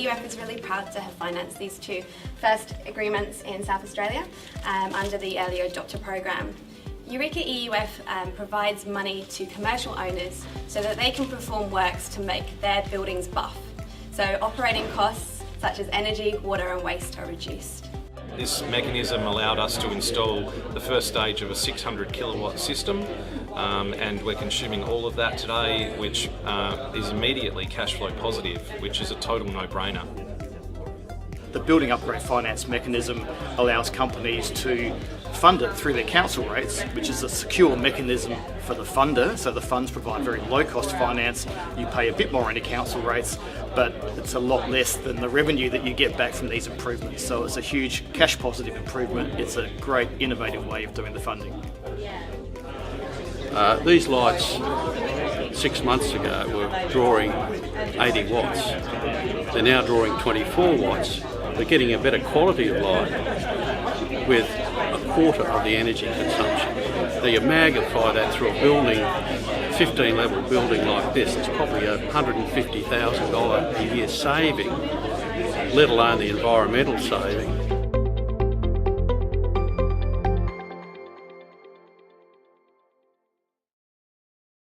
EUF is really proud to have financed these two first agreements in South Australia under the Early Adopter Program. Eureka EUF provides money to commercial owners so that they can perform works to make their buildings buff. So operating costs such as energy, water and waste are reduced. This mechanism allowed us to install the first stage of a 600 kilowatt system and we're consuming all of that today, which is immediately cash flow positive, which is a total no-brainer. The Building Upgrade Finance mechanism allows companies to fund it through their council rates, which is a secure mechanism for the funder. So the funds provide very low cost finance. You pay a bit more in your council rates, but it's a lot less than the revenue that you get back from these improvements. So it's a huge cash positive improvement. It's a great innovative way of doing the funding. These lights 6 months ago were drawing 80 watts. They're now drawing 24 watts. They're getting a better quality of light with a quarter of the energy consumption. Now you magnify that through a building, 15 level building like this, it's probably a $150,000 a year saving, let alone the environmental saving.